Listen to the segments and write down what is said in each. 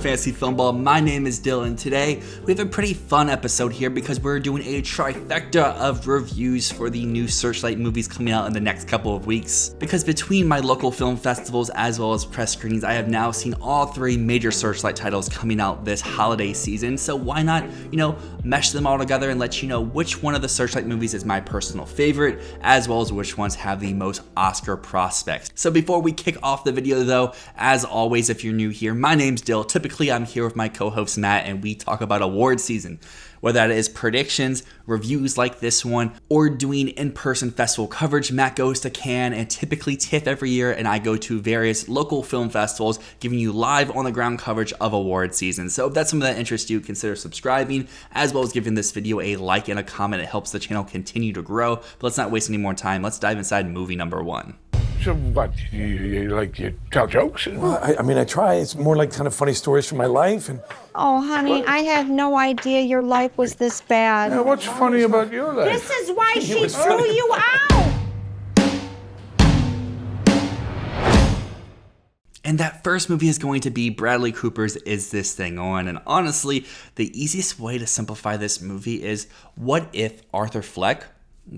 Fantasy Filmball. My name is Dylan, and today we have a pretty fun episode here because we're doing a trifecta of reviews for the new Searchlight movies coming out in the next couple of weeks. Because between my local film festivals as well as press screenings, I have now seen all three major Searchlight titles coming out this holiday season. So why not, mesh them all together and let you know which one of the Searchlight movies is my personal favorite, as well as which ones have the most Oscar prospects. So before we kick off the video though, as always, if you're new here, my name's Dyl. Typically, I'm here with my co-host Matt, and we talk about award season. Whether that is predictions, reviews like this one, or doing in-person festival coverage. Matt goes to Cannes and typically TIFF every year, and I go to various local film festivals, giving you live on-the-ground coverage of award season. So if that's something that interests you, consider subscribing, as well as giving this video a like and a comment. It helps the channel continue to grow. But let's not waste any more time. Let's dive inside movie number one. So what, you tell jokes? Well, I try. It's more like kind of funny stories from my life. And oh, honey, I had no idea your life was this bad. Yeah, what's funny about your life? This is why she threw you out! And that first movie is going to be Bradley Cooper's Is This Thing On? And honestly, the easiest way to simplify this movie is, what if Arthur Fleck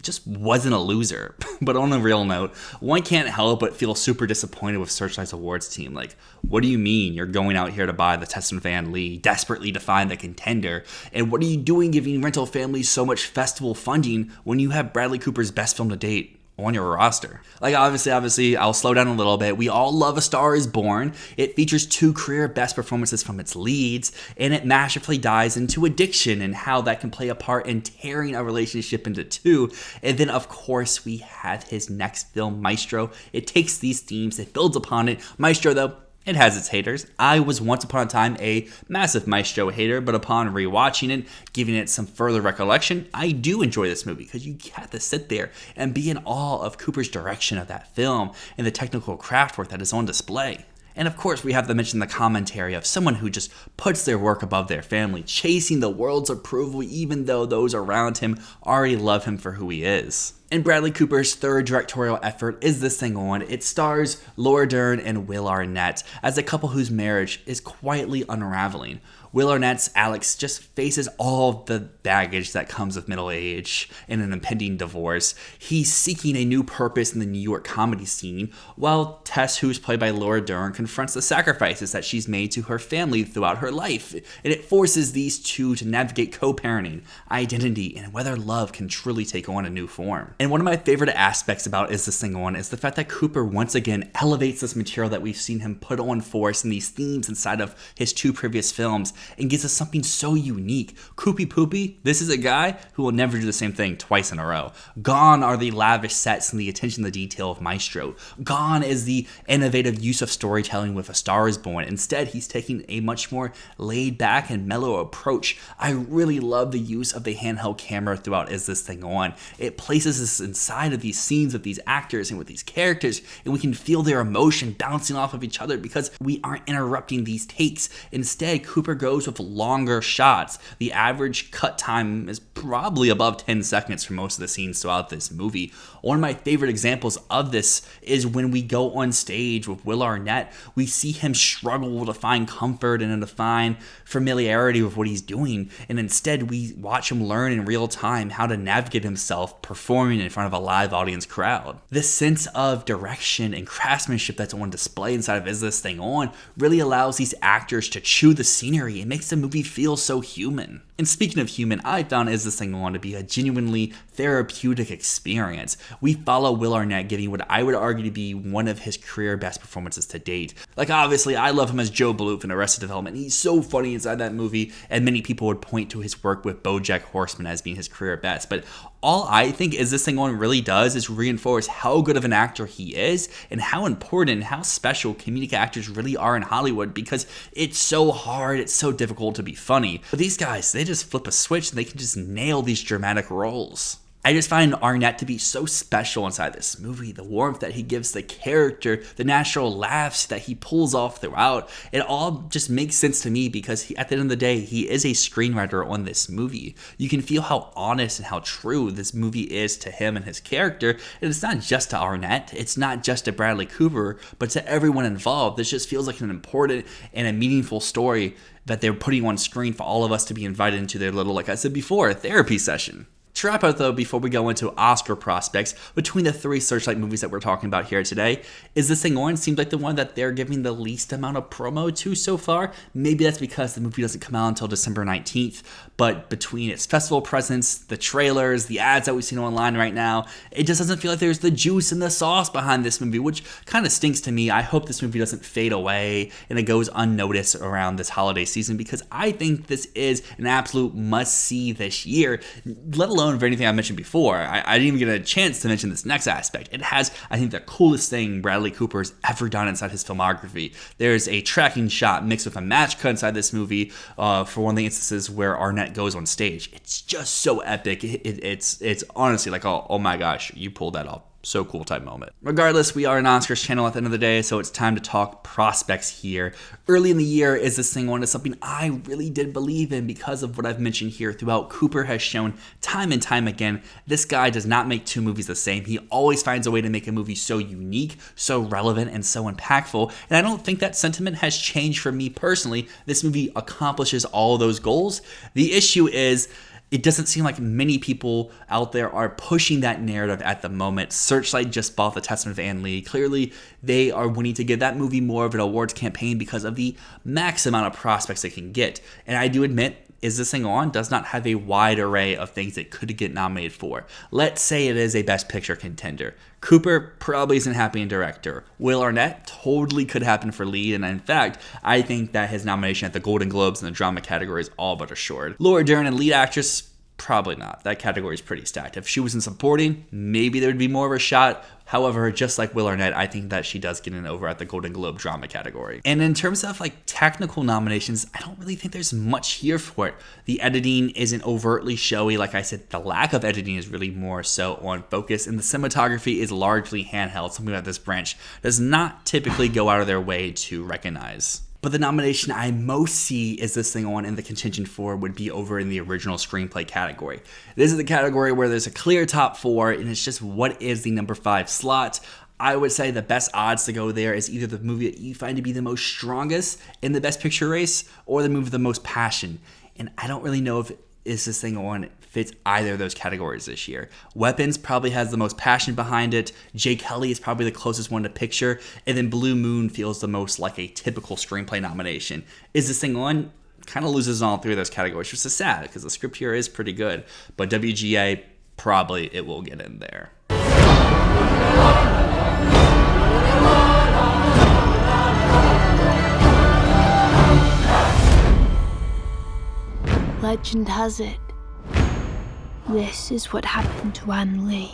just wasn't a loser? But on a real note, one can't help but feel super disappointed with Searchlight's awards team. Like, what do you mean you're going out here to buy the Tessin Van Lee, desperately to find the contender? And what are you doing giving rental families so much festival funding when you have Bradley Cooper's best film to date on your roster? Like, obviously, I'll slow down a little bit. We all love A Star Is Born. It features two career best performances from its leads, and it masterfully dives into addiction and how that can play a part in tearing a relationship into two. And then, of course, we have his next film, Maestro. It takes these themes, it builds upon it. Maestro, though, it has its haters. I was once upon a time a massive Maestro hater, but upon rewatching it, giving it some further recollection, I do enjoy this movie because you have to sit there and be in awe of Cooper's direction of that film and the technical craft work that is on display. And of course, we have to mention the commentary of someone who just puts their work above their family, chasing the world's approval even though those around him already love him for who he is. And Bradley Cooper's third directorial effort, Is This Thing On? It stars Laura Dern and Will Arnett as a couple whose marriage is quietly unraveling. Will Arnett's Alex just faces all the baggage that comes with middle age and an impending divorce. He's seeking a new purpose in the New York comedy scene, while Tess, who's played by Laura Dern, confronts the sacrifices that she's made to her family throughout her life. And it forces these two to navigate co-parenting, identity, and whether love can truly take on a new form. And one of my favorite aspects about Is This Thing On? Is the fact that Cooper once again elevates this material that we've seen him put on force and these themes inside of his two previous films, and gives us something so unique. Koopy Poopy, this is a guy who will never do the same thing twice in a row. Gone are the lavish sets and the attention to detail of Maestro. Gone is the innovative use of storytelling with A Star Is Born. Instead, he's taking a much more laid back and mellow approach. I really love the use of the handheld camera throughout Is This Thing On? It places us inside of these scenes with these actors and with these characters, and we can feel their emotion bouncing off of each other because we aren't interrupting these takes. Instead, Cooper goes with longer shots. The average cut time is probably above 10 seconds for most of the scenes throughout this movie. One of my favorite examples of this is when we go on stage with Will Arnett. We see him struggle to find comfort and to find familiarity with what he's doing, and instead we watch him learn in real time how to navigate himself performing in front of a live audience crowd. This sense of direction and craftsmanship that's on display inside of Is This Thing On? Really allows these actors to chew the scenery. It makes the movie feel so human. And speaking of human, I found Is This Thing On? To be a genuinely therapeutic experience. We follow Will Arnett giving what I would argue to be one of his career best performances to date. Like, obviously, I love him as Joe Bluth in Arrested Development. He's so funny inside that movie, and many people would point to his work with BoJack Horseman as being his career best. But all I think Is This Thing On? Really does is reinforce how good of an actor he is and how important and how special comedic actors really are in Hollywood, because it's so hard, it's so difficult to be funny. But these guys, they just flip a switch and they can just nail these dramatic roles. I just find Arnett to be so special inside this movie. The warmth that he gives the character, the natural laughs that he pulls off throughout, it all just makes sense to me because at the end of the day, he is a screenwriter on this movie. You can feel how honest and how true this movie is to him and his character, and it's not just to Arnett, it's not just to Bradley Cooper, but to everyone involved. This just feels like an important and a meaningful story that they're putting on screen for all of us to be invited into their little, like I said before, therapy session. To wrap up though, before we go into Oscar prospects, between the three Searchlight movies that we're talking about here today, Is This Thing On seems like the one that they're giving the least amount of promo to so far. Maybe that's because the movie doesn't come out until December 19th, but between its festival presence, the trailers, the ads that we've seen online right now, it just doesn't feel like there's the juice and the sauce behind this movie, which kind of stinks to me. I hope this movie doesn't fade away and it goes unnoticed around this holiday season, because I think this is an absolute must-see this year, let alone for anything I mentioned before. I didn't even get a chance to mention this next aspect. It has, I think, the coolest thing Bradley Cooper's ever done inside his filmography. There's a tracking shot mixed with a match cut inside this movie for one of the instances where Arnett goes on stage. It's just so epic. It's honestly like, oh my gosh, you pulled that off. So cool type moment. Regardless, we are an Oscars channel at the end of the day, so it's time to talk prospects here. Early in the year, Is This Thing On is something I really did believe in because of what I've mentioned here throughout. Cooper has shown time and time again, this guy does not make two movies the same. He always finds a way to make a movie so unique, so relevant, and so impactful, and I don't think that sentiment has changed for me personally. This movie accomplishes all those goals. The issue is, it doesn't seem like many people out there are pushing that narrative at the moment. Searchlight just bought The Testament of Anne Lee. Clearly, they are wanting to give that movie more of an awards campaign because of the max amount of prospects it can get. And I do admit, Is This Thing On does not have a wide array of things it could get nominated for. Let's say it is a Best Picture contender. Cooper probably isn't happy in director. Will Arnett totally could happen for lead, and in fact, I think that his nomination at the Golden Globes in the drama category is all but assured. Laura Dern in lead actress, probably not. That category is pretty stacked. If she was in supporting, maybe there would be more of a shot. However, just like Will Arnett, I think that she does get in over at the Golden Globe drama category. And in terms of like technical nominations, I don't really think there's much here for it. The editing isn't overtly showy. Like I said, the lack of editing is really more so on focus, and the cinematography is largely handheld, something that this branch does not typically go out of their way to recognize. But the nomination I most see Is This Thing On in the contention for would be over in the original screenplay category. This is the category where there's a clear top four, and it's just what is the number 5 slot. I would say the best odds to go there is either the movie that you find to be the most strongest in the Best Picture race, or the movie with the most passion. And I don't really know if Is This Thing On fits either of those categories this year. Weapons probably has the most passion behind it. Jay Kelly is probably the closest one to picture. And then Blue Moon feels the most like a typical screenplay nomination. Is This Thing On kind of loses in all three of those categories, which is sad because the script here is pretty good. But WGA, probably it will get in there. Legend has it, this is what happened to Anne Lee.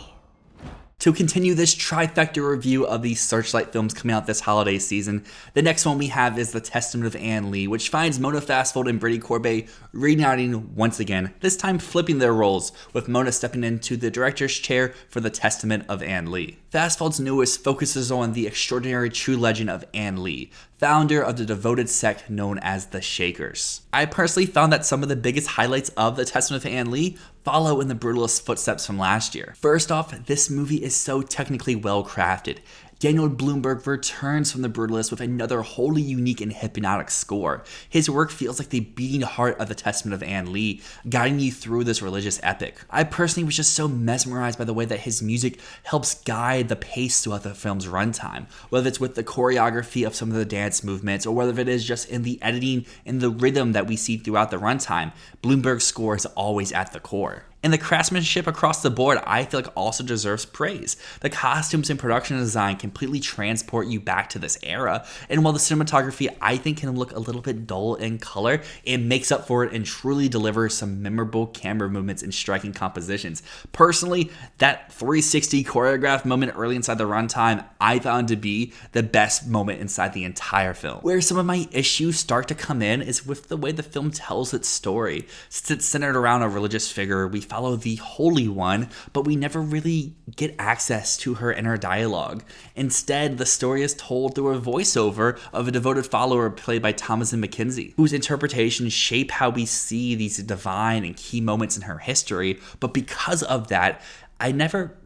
To continue this trifecta review of these Searchlight films coming out this holiday season, the next one we have is The Testament of Anne Lee, which finds Mona Fastfold and Brittany Corbet reuniting once again, this time flipping their roles, with Mona stepping into the director's chair for The Testament of Anne Lee. Fastfold's newest focuses on the extraordinary true legend of Anne Lee, founder of the devoted sect known as the Shakers. I personally found that some of the biggest highlights of The Testament of Anne Lee follow in the brutalist footsteps from last year. First off, this movie is so technically well crafted. Daniel Blumberg returns from The Brutalist with another wholly unique and hypnotic score. His work feels like the beating heart of The Testament of Anne Lee, guiding you through this religious epic. I personally was just so mesmerized by the way that his music helps guide the pace throughout the film's runtime, whether it's with the choreography of some of the dance movements, or whether it is just in the editing and the rhythm that we see throughout the runtime. Blumberg's score is always at the core. And the craftsmanship across the board, I feel like also deserves praise. The costumes and production design completely transport you back to this era. And while the cinematography, I think, can look a little bit dull in color, it makes up for it and truly delivers some memorable camera movements and striking compositions. Personally, that 360 choreographed moment early inside the runtime, I found to be the best moment inside the entire film. Where some of my issues start to come in is with the way the film tells its story. Since it's centered around a religious figure, we follow the Holy One, but we never really get access to her inner dialogue. Instead, the story is told through a voiceover of a devoted follower played by Thomasin McKenzie, whose interpretations shape how we see these divine and key moments in her history. But because of that, I never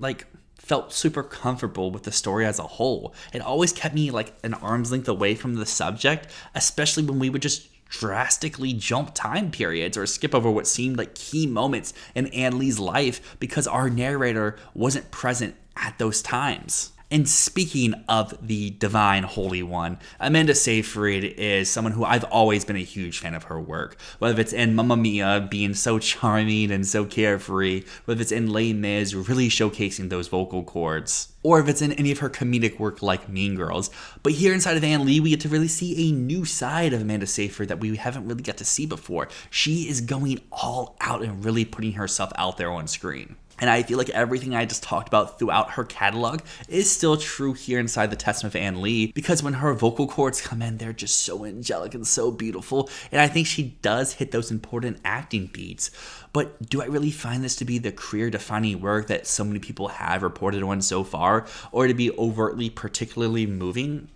felt super comfortable with the story as a whole. It always kept me an arm's length away from the subject, especially when we would just drastically jump time periods or skip over what seemed like key moments in Ann Lee's life because our narrator wasn't present at those times. And speaking of the divine Holy One, Amanda Seyfried is someone who I've always been a huge fan of her work. Whether it's in Mamma Mia being so charming and so carefree, whether it's in Les Mis really showcasing those vocal cords, or if it's in any of her comedic work like Mean Girls. But here inside of Ann Lee, we get to really see a new side of Amanda Seyfried that we haven't really got to see before. She is going all out and really putting herself out there on screen. And I feel like everything I just talked about throughout her catalog is still true here inside the Testament of Ann Lee, because when her vocal cords come in, they're just so angelic and so beautiful. And I think she does hit those important acting beats. But do I really find this to be the career-defining work that so many people have reported on so far, or to be overtly particularly moving?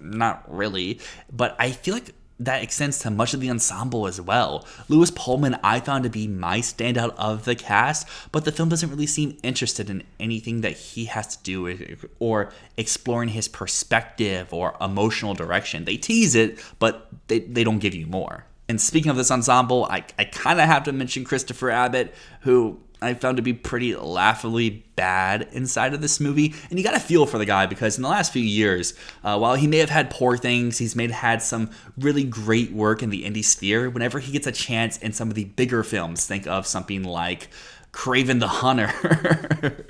Not really. But I feel like that extends to much of the ensemble as well. Lewis Pullman I found to be my standout of the cast, but the film doesn't really seem interested in anything that he has to do with, or exploring his perspective or emotional direction. They tease it, but they don't give you more. And speaking of this ensemble, I kind of have to mention Christopher Abbott, who I found to be pretty laughably bad inside of this movie. And you got to feel for the guy, because in the last few years, while he may have had poor things, he's had some really great work in the indie sphere. Whenever he gets a chance in some of the bigger films, think of something like Kraven the Hunter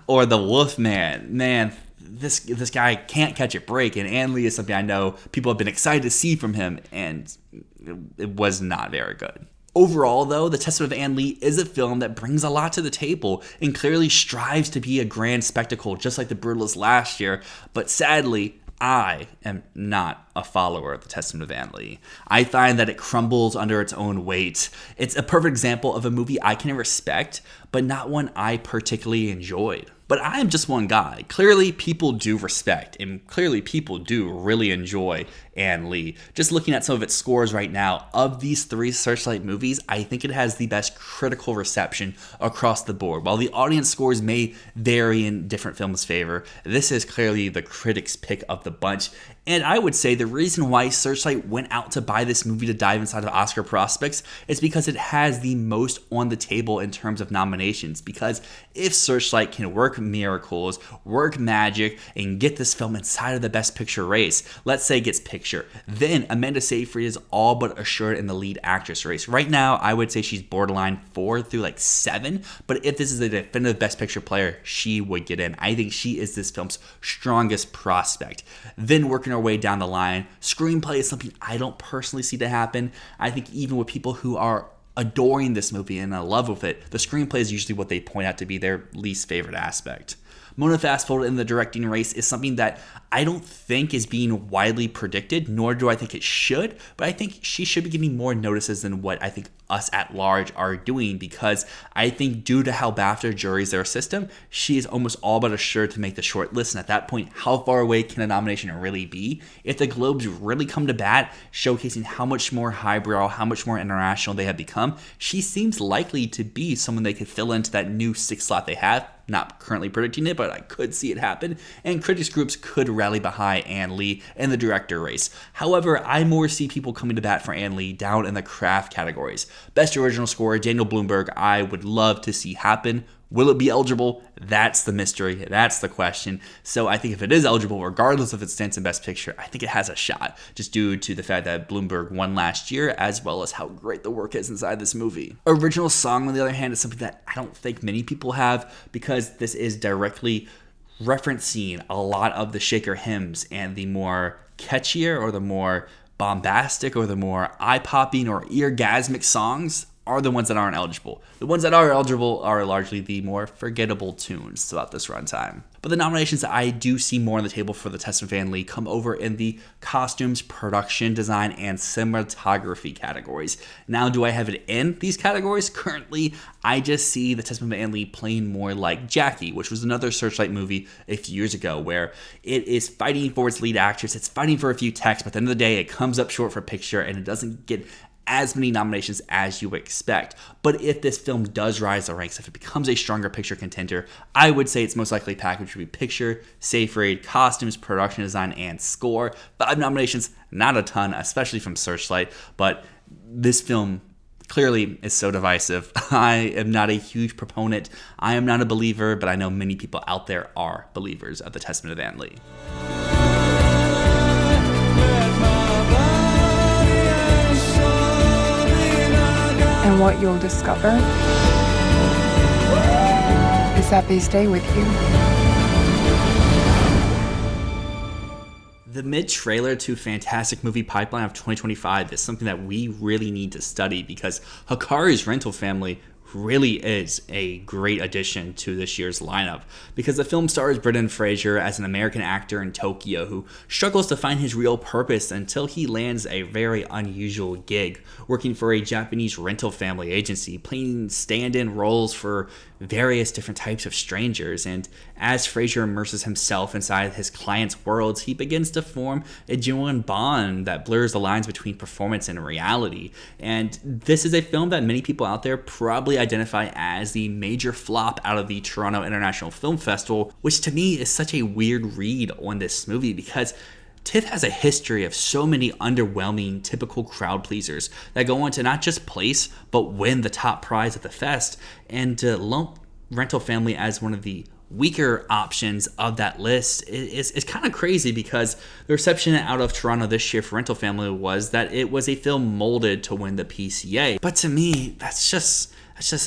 or The Wolfman. Man, this guy can't catch a break. And Ann Lee is something I know people have been excited to see from him, and it was not very good. Overall, though, The Testament of Ann Lee is a film that brings a lot to the table and clearly strives to be a grand spectacle, just like The Brutalist last year. But sadly, I am not a follower of The Testament of Ann Lee. I find that it crumbles under its own weight. It's a perfect example of a movie I can respect, but not one I particularly enjoyed. But I am just one guy. Clearly, people do respect, and clearly people do really enjoy Ann Lee. Just looking at some of its scores right now, of these three Searchlight movies, I think it has the best critical reception across the board. While the audience scores may vary in different films' favor, this is clearly the critics' pick of the bunch. And I would say the reason why Searchlight went out to buy this movie to dive inside of Oscar prospects is because it has the most on the table in terms of nominations. Because if Searchlight can work miracles, work magic, and get this film inside of the Best Picture race, let's say it gets Picture, then Amanda Seyfried is all but assured in the lead actress race. Right now, I would say she's borderline 4 through 7, but if this is a definitive Best Picture player, she would get in. I think she is this film's strongest prospect. Then working our way down the line, screenplay is something I don't personally see to happen. I think even with people who are adoring this movie and in love with it, the screenplay is usually what they point out to be their least favorite aspect. Mona Fastfold in the directing race is something that I don't think is being widely predicted, nor do I think it should, but I think she should be getting more notices than what I think us at large are doing, because I think due to how BAFTA juries their system, she is almost all but assured to make the short list. And at that point, how far away can a nomination really be? If the Globes really come to bat, showcasing how much more highbrow, how much more international they have become, she seems likely to be someone they could fill into that new 6th slot they have. Not currently predicting it, but I could see it happen, and critics groups could rally behind Ann Lee in the director race. However, I more see people coming to bat for Ann Lee down in the craft categories. Best original score, Daniel Bloomberg, I would love to see happen. Will it be eligible? That's the mystery. That's the question. So I think if it is eligible, regardless of its stance in Best Picture, I think it has a shot, just due to the fact that Bloomberg won last year, as well as how great the work is inside this movie. Original song, on the other hand, is something that I don't think many people have, because this is directly referencing a lot of the Shaker hymns, and the more catchier or the more bombastic or the more eye-popping or eargasmic songs are the ones that aren't eligible. The ones that are eligible are largely the more forgettable tunes throughout this runtime. But the nominations that I do see more on the table for the Testament family come over in the costumes, production design, and cinematography categories. Now, do I have it in these categories? Currently, I just see the Testament family playing more like Jackie, which was another Searchlight movie a few years ago, where it is fighting for its lead actress, it's fighting for a few texts, but at the end of the day, it comes up short for picture, and it doesn't get as many nominations as you expect. But if this film does rise the ranks, if it becomes a stronger picture contender, I would say its most likely package would be picture, safe raid, costumes, production design, and score. 5 nominations, not a ton, especially from Searchlight, but this film clearly is so divisive. I am not a huge proponent. I am not a believer, but I know many people out there are believers of the Testament of Anne Lee. And what you'll discover is that they stay with you. The mid-trailer to Fantastic Movie Pipeline of 2025 is something that we really need to study, because Hikari's Rental Family really is a great addition to this year's lineup, because the film stars Brendan Fraser as an American actor in Tokyo who struggles to find his real purpose until he lands a very unusual gig working for a Japanese rental family agency, playing stand-in roles for various different types of strangers. And as Fraser immerses himself inside his clients' worlds, he begins to form a genuine bond that blurs the lines between performance and reality. And this is a film that many people out there probably identify as the major flop out of the Toronto International Film Festival, which to me is such a weird read on this movie, because TIFF has a history of so many underwhelming, typical crowd pleasers that go on to not just place, but win the top prize at the fest. And to lump Rental Family as one of the weaker options of that list is kind of crazy, because the reception out of Toronto this year for Rental Family was that it was a film molded to win the PCA. But to me, that's just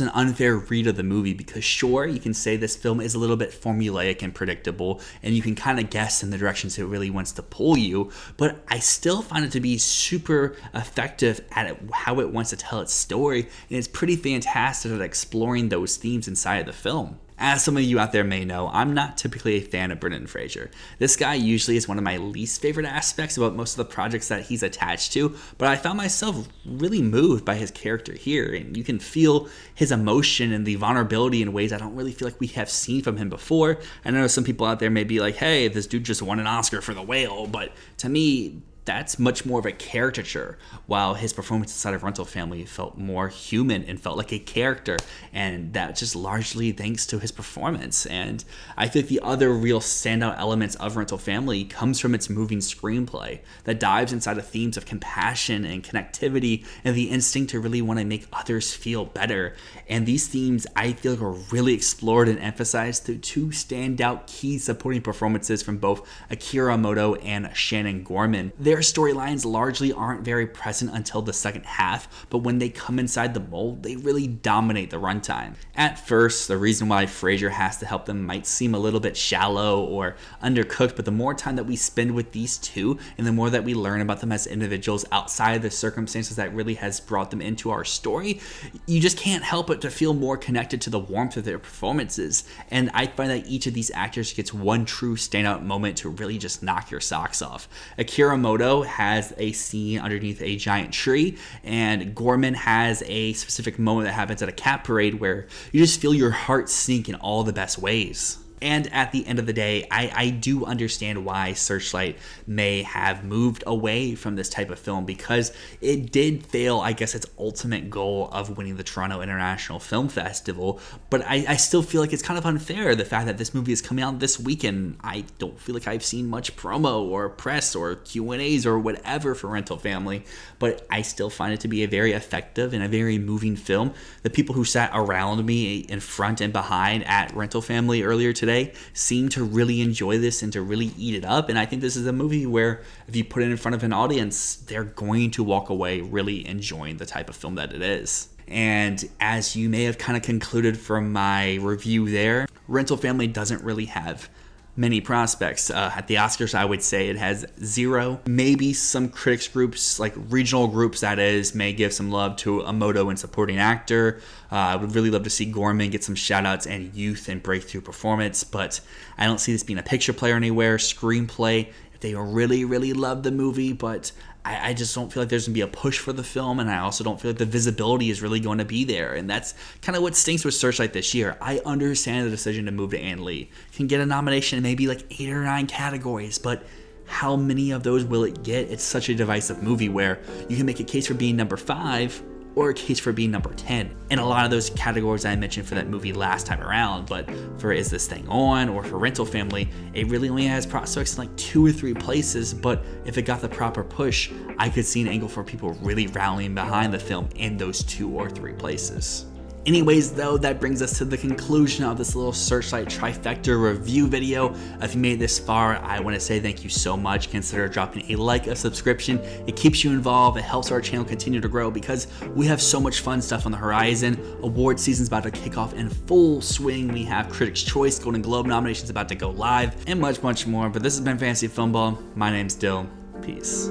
an unfair read of the movie, because sure, you can say this film is a little bit formulaic and predictable, and you can kind of guess in the directions it really wants to pull you, but I still find it to be super effective at how it wants to tell its story, and it's pretty fantastic at exploring those themes inside of the film. As some of you out there may know, I'm not typically a fan of Brendan Fraser. This guy usually is one of my least favorite aspects about most of the projects that he's attached to, but I found myself really moved by his character here, and you can feel his emotion and the vulnerability in ways I don't really feel like we have seen from him before. I know some people out there may be like, hey, this dude just won an Oscar for The Whale, but to me, that's much more of a caricature, while his performance inside of Rental Family felt more human and felt like a character, and that just largely thanks to his performance. And I think the other real standout elements of Rental Family comes from its moving screenplay that dives inside of themes of compassion and connectivity and the instinct to really want to make others feel better. And these themes, I feel like, are really explored and emphasized through 2 standout key supporting performances from both Akira Moto and Shannon Gorman. Their storylines largely aren't very present until the second half, but when they come inside the mold, they really dominate the runtime. At first, the reason why Fraser has to help them might seem a little bit shallow or undercooked, but the more time that we spend with these two, and the more that we learn about them as individuals outside of the circumstances that really has brought them into our story, you just can't help but to feel more connected to the warmth of their performances. And I find that each of these actors gets one true standout moment to really just knock your socks off. Akira Moto has a scene underneath a giant tree, and Gorman has a specific moment that happens at a cat parade where you just feel your heart sink in all the best ways. And at the end of the day, I do understand why Searchlight may have moved away from this type of film, because it did fail, I guess, its ultimate goal of winning the Toronto International Film Festival. But I still feel like it's kind of unfair, the fact that this movie is coming out this weekend. I don't feel like I've seen much promo or press or Q&As or whatever for Rental Family, but I still find it to be a very effective and a very moving film. The people who sat around me in front and behind at Rental Family earlier today seem to really enjoy this and to really eat it up. And I think this is a movie where if you put it in front of an audience, they're going to walk away really enjoying the type of film that it is. And as you may have kind of concluded from my review there, Rental Family doesn't really have many prospects. At the Oscars, I would say it has 0. Maybe some critics groups, like regional groups that is, may give some love to Emoto and supporting actor. I would really love to see Gorman get some shout outs and youth and breakthrough performance, but I don't see this being a picture player anywhere. Screenplay, if they really love the movie, but I just don't feel like there's going to be a push for the film, and I also don't feel like the visibility is really going to be there, and that's kind of what stinks with Searchlight this year. I understand the decision to move to Ann Lee. Can get a nomination in maybe like 8 or 9 categories, but how many of those will it get? It's such a divisive movie where you can make a case for being number 5 or a case for being number 10 in a lot of those categories I mentioned for that movie last time around. But for Is This Thing On or for Rental Family, it really only has prospects in like 2 or 3 places, but if it got the proper push, I could see an angle for people really rallying behind the film in those 2 or 3 places. Anyways, though, that brings us to the conclusion of this little Searchlight trifecta review video. If you made it this far, I want to say thank you so much. Consider dropping a like, a subscription. It keeps you involved. It helps our channel continue to grow because we have so much fun stuff on the horizon. Award season's about to kick off in full swing. We have Critics' Choice, Golden Globe nominations about to go live, and much more. But this has been Fantasy Filmball. My name's Dyl. Peace.